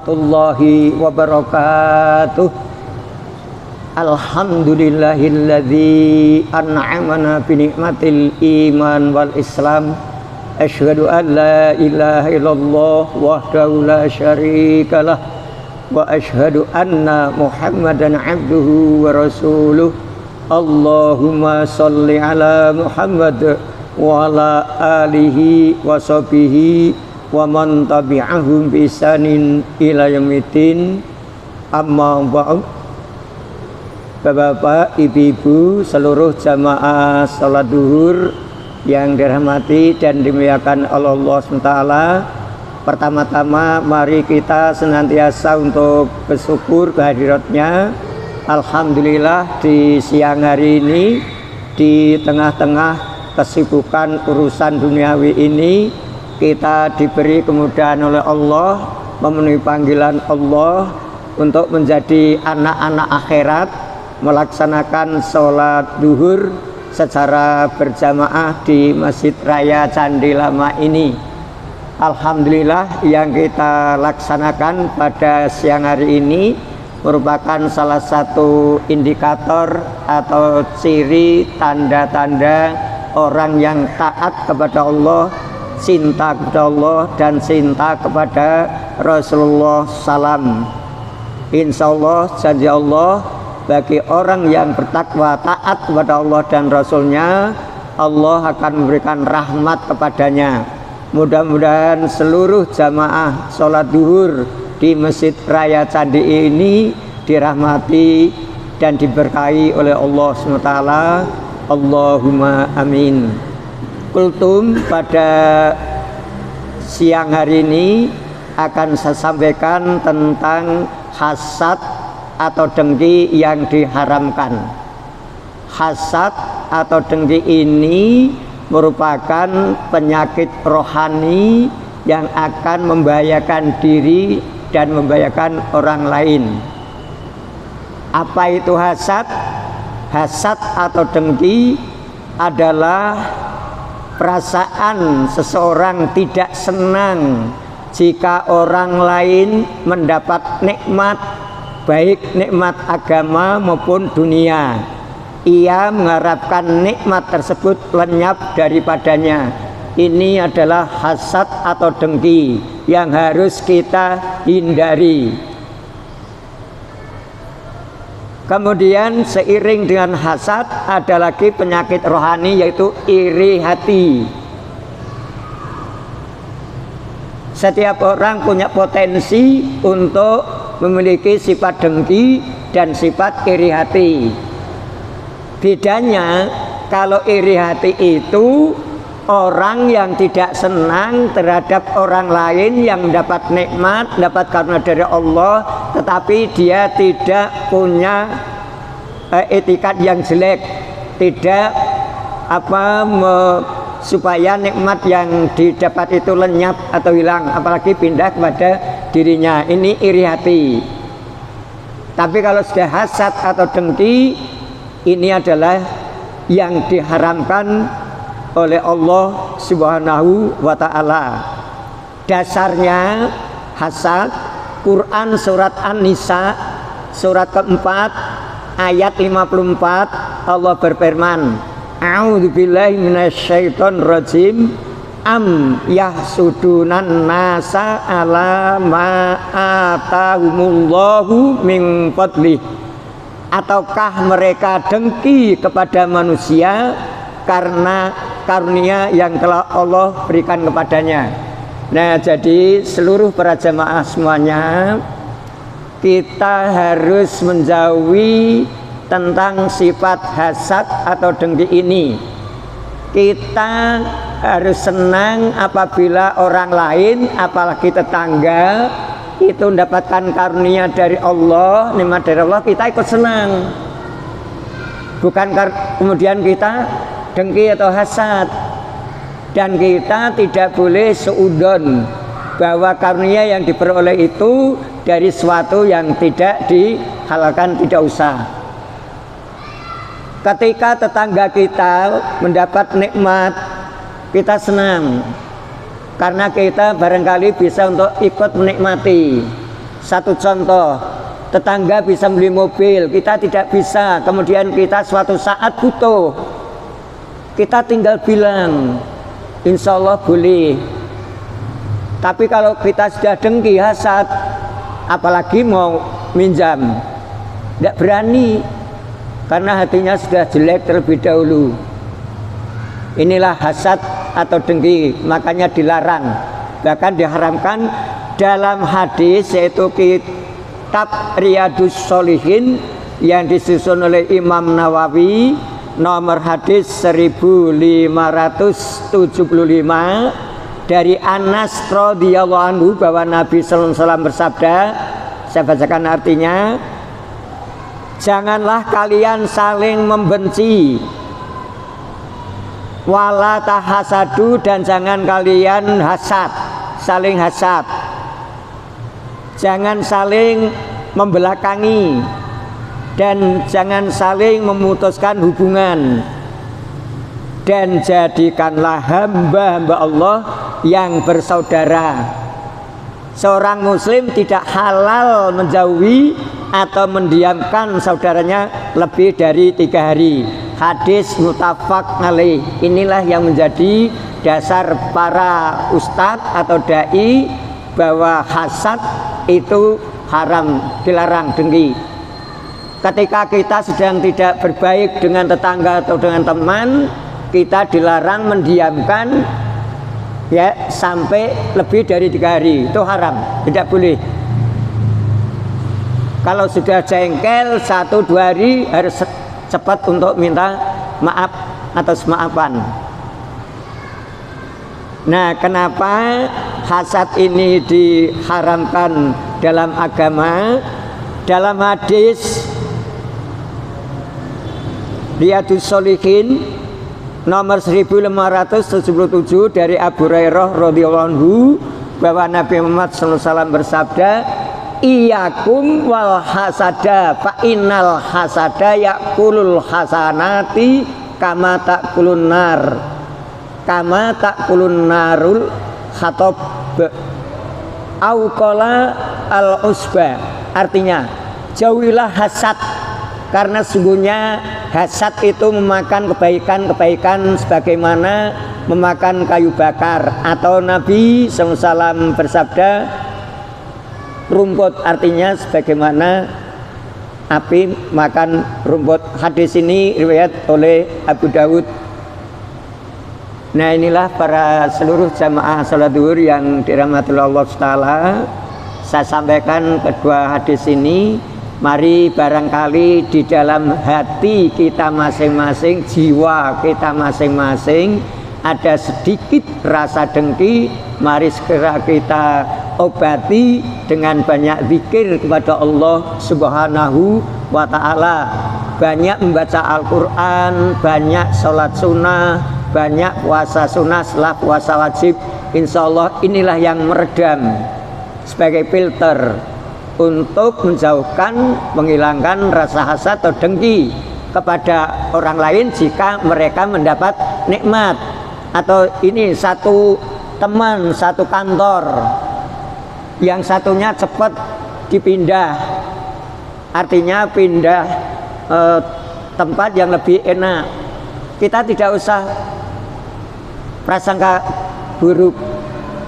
Warahmatullahi wabarakatuh. Alhamdulillahilladzi an'amana bi ni'matil iman wal islam. Asyhadu an la ilaha illallah wahdahu la syarikalah wa asyhadu anna Muhammadan abduhu wa rasuluh. Allahumma shalli ala Muhammad wa ala alihi wa sahbihi wa man tabi'ahum bi ihsanin ila yaumiddin. Amma ba'd. Bapak-bapak, ibu-ibu, seluruh jamaah salat duhur yang dirahmati dan dimuliakan Allah SWT. Pertama-tama mari kita senantiasa untuk bersyukur kehadiratnya. Alhamdulillah di siang hari ini, di tengah-tengah kesibukan urusan duniawi ini, kita diberi kemudahan oleh Allah, memenuhi panggilan Allah untuk menjadi anak-anak akhirat, melaksanakan sholat duhur secara berjamaah di Masjid Raya Candi Lama ini. Alhamdulillah, yang kita laksanakan pada siang hari ini merupakan salah satu indikator atau ciri tanda-tanda orang yang taat kepada Allah, cinta kepada Allah dan cinta kepada Rasulullah SAW. Insya Allah, janji Allah, bagi orang yang bertakwa taat kepada Allah dan Rasulnya, Allah akan memberikan rahmat kepadanya. Mudah-mudahan seluruh jamaah sholat duhur di Masjid Raya Candi ini dirahmati dan diberkahi oleh Allah SWT. Allahumma amin. Kultum, pada siang hari ini akan saya sampaikan tentang hasad atau dengki yang diharamkan. Hasad atau dengki ini merupakan penyakit rohani yang akan membahayakan diri dan membahayakan orang lain. Apa itu hasad? Hasad atau dengki adalah perasaan seseorang tidak senang jika orang lain mendapat nikmat, baik nikmat agama maupun dunia. Ia mengharapkan nikmat tersebut lenyap daripadanya. Ini adalah hasad atau dengki yang harus kita hindari. Kemudian seiring dengan hasad ada lagi penyakit rohani, yaitu iri hati. Setiap orang punya potensi untuk memiliki sifat dengki dan sifat iri hati. Bedanya, kalau iri hati itu orang yang tidak senang terhadap orang lain yang mendapat nikmat, dapat karunia dari Allah, tetapi dia tidak punya etikat yang jelek, tidak supaya nikmat yang didapat itu lenyap atau hilang, apalagi pindah kepada dirinya. Ini iri hati. Tapi kalau sudah hasad atau dengki, ini adalah yang diharamkan oleh Allah Subhanahu wa ta'ala. Dasarnya hasad, Quran surat An-Nisa surat keempat ayat 54, Allah berfirman, a'udzubillahi minasyaitonir rajim, am yahsudunan nasa ala ma atahumullahu min fadlih. Ataukah mereka dengki kepada manusia karena karunia yang telah Allah berikan kepadanya. Nah, jadi seluruh para jamaah semuanya, kita harus menjauhi tentang sifat hasad atau dengki ini. Kita harus senang apabila orang lain, apalagi tetangga, itu mendapatkan karunia dari Allah, nikmat dari Allah, kita ikut senang. Bukan kemudian kita dengki atau hasad. Dan kita tidak boleh seudon bahwa karunia yang diperoleh itu dari sesuatu yang tidak dihalalkan, tidak usah. Ketika tetangga kita mendapat nikmat, kita senang. karena kita barangkali bisa untuk ikut menikmati. Satu contoh, tetangga bisa beli mobil, kita tidak bisa, kemudian kita suatu saat butuh, kita tinggal bilang, insya Allah boleh. Tapi kalau kita sudah dengki, hasad, apalagi mau minjam, tidak berani, karena hatinya sudah jelek terlebih dahulu. Inilah hasad atau dengki, makanya dilarang, bahkan diharamkan. Dalam hadis yaitu kitab Riyadus Sholihin yang disusun oleh Imam Nawawi, nomor hadis 1575, dari Anas radhiyallahu anhu bahwa Nabi sallallahu alaihi wasallam bersabda, saya bacakan artinya, janganlah kalian saling membenci, wala tahasadu, dan jangan kalian hasad, saling hasad. Jangan saling membelakangi dan jangan saling memutuskan hubungan, dan jadikanlah hamba-hamba Allah yang bersaudara. Seorang muslim tidak halal menjauhi atau mendiamkan saudaranya lebih dari 3 hari. Hadis muttafaq alaih. Inilah yang menjadi dasar para ustadz atau dai bahwa hasad itu haram, dilarang, dengki. Ketika kita sedang tidak berbaik dengan tetangga atau dengan teman, kita dilarang mendiamkan ya sampai lebih dari 3 hari. Itu haram, tidak boleh. Kalau sudah jengkel 1-2 hari harus cepat untuk minta maaf atas maafan. Nah, kenapa hasad ini diharamkan dalam agama? Dalam hadis Riyadus Sholihin nomor 1577 dari Abu Hurairah radhiyallahu anhu bahwa Nabi Muhammad SAW bersabda, "Iyyakum wal hasada, fa innal hasada yakulul hasanati kama takulun nar, kama takulun narul khatab au qala al usba." Artinya, jauhilah hasad, karena sungguhnya hasad itu memakan kebaikan-kebaikan sebagaimana memakan kayu bakar. Atau Nabi SAW bersabda, rumput, artinya sebagaimana api makan rumput. Hadis ini riwayat oleh Abu Dawud. Nah, inilah para seluruh jamaah salat zuhur yang dirahmati Allah Ta'ala. Saya sampaikan kedua hadis ini. Mari barangkali di dalam hati kita masing-masing, jiwa kita masing-masing ada sedikit rasa dengki. Mari segera kita obati dengan banyak zikir kepada Allah Subhanahu wa Ta'ala. Banyak membaca Al-Quran, banyak sholat sunnah, banyak puasa sunnah setelah puasa wajib. Insya Allah inilah yang meredam sebagai filter untuk menjauhkan, menghilangkan rasa hasad atau dengki kepada orang lain jika mereka mendapat nikmat. Atau ini satu teman, satu kantor, yang satunya cepat dipindah, artinya pindah tempat yang lebih enak. Kita tidak usah prasangka buruk,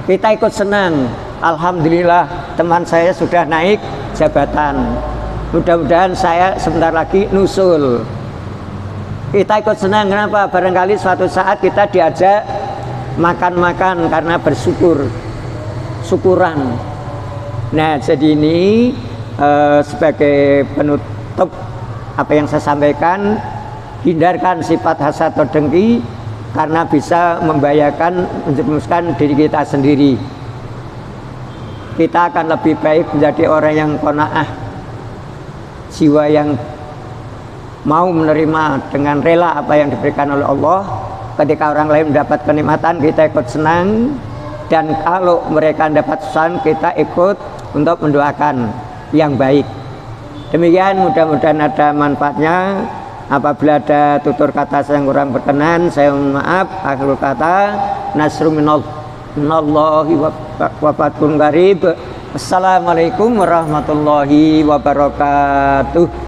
kita ikut senang. Alhamdulillah teman saya sudah naik jabatan, mudah-mudahan saya sebentar lagi nusul. Kita ikut senang, kenapa? Barangkali suatu saat kita diajak makan-makan karena bersyukur, syukuran. Nah, jadi ini sebagai penutup apa yang saya sampaikan, hindarkan sifat hasad atau dengki karena bisa membahayakan, menjerumuskan diri kita sendiri. Kita akan lebih baik menjadi orang yang qanaah, jiwa yang mau menerima dengan rela apa yang diberikan oleh Allah. Ketika orang lain mendapat kenikmatan, kita ikut senang, dan kalau mereka mendapat kesusahan, kita ikut untuk mendoakan yang baik. Demikian, mudah-mudahan ada manfaatnya. Apabila ada tutur kata saya yang kurang berkenan, saya mohon maaf. Akhirul kata, nasru minallahi wa fathun qarib. Assalamualaikum warahmatullahi wabarakatuh.